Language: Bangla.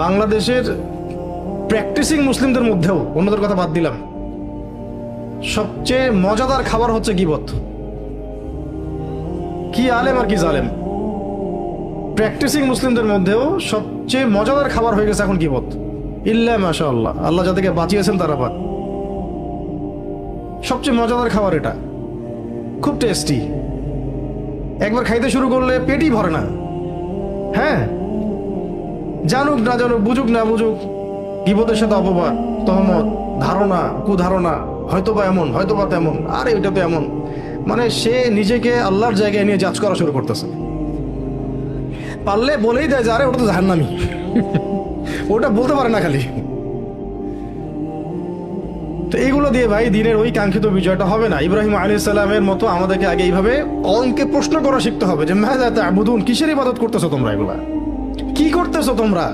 বাংলাদেশের প্র্যাকটিসিং মুসলিমদের মধ্যেও, অন্যদের কথা বাদ দিলাম, সবচেয়ে মজাদার খাবার হচ্ছে গীবত। কি আলেম আর কি জালেম, প্র্যাকটিসিং মুসলিমদের মধ্যেও সবচেয়ে মজাদার খাবার হয়ে গেছে এখন গীবত। ইল্লা মাশাআল্লাহ, আল্লাহ যাদেরকে বাঁচিয়েছেন তারা পাক। সবচেয়ে মজাদার খাবার এটা, খুব টেস্টি। একবার খাইতে শুরু করলে পেটই ভরে না। হ্যাঁ, জানুক না জানুক, বুঝুক না বুঝুক, গীবতের সাথে অপবাদ, তহমত, ধারণা, কুধারণা, হয়তোবা এমন, হয়তোবা তেমন, আরে এটা তো এমন, মানে সে নিজেকে আল্লাহর জায়গায় নিয়ে জাজ করা শুরু করতেছে। পারলে বলেই দেয় যে আরে ওটা তো জাহান্নামী। ওটা বলতে পারে না খালি। তো এইগুলো দিয়ে ভাই দিনের ওই কাঙ্ক্ষিত বিজয়টা হবে না। ইব্রাহিম আলাইহিস সালামের মতো আমাদেরকে আগে এইভাবে অঙ্কে প্রশ্ন করা শিখতে হবে যে মাযা তা'বুদুন, কিসের ইবাদত করতেছো তোমরা, এগুলা কি করতেছো তোমরা।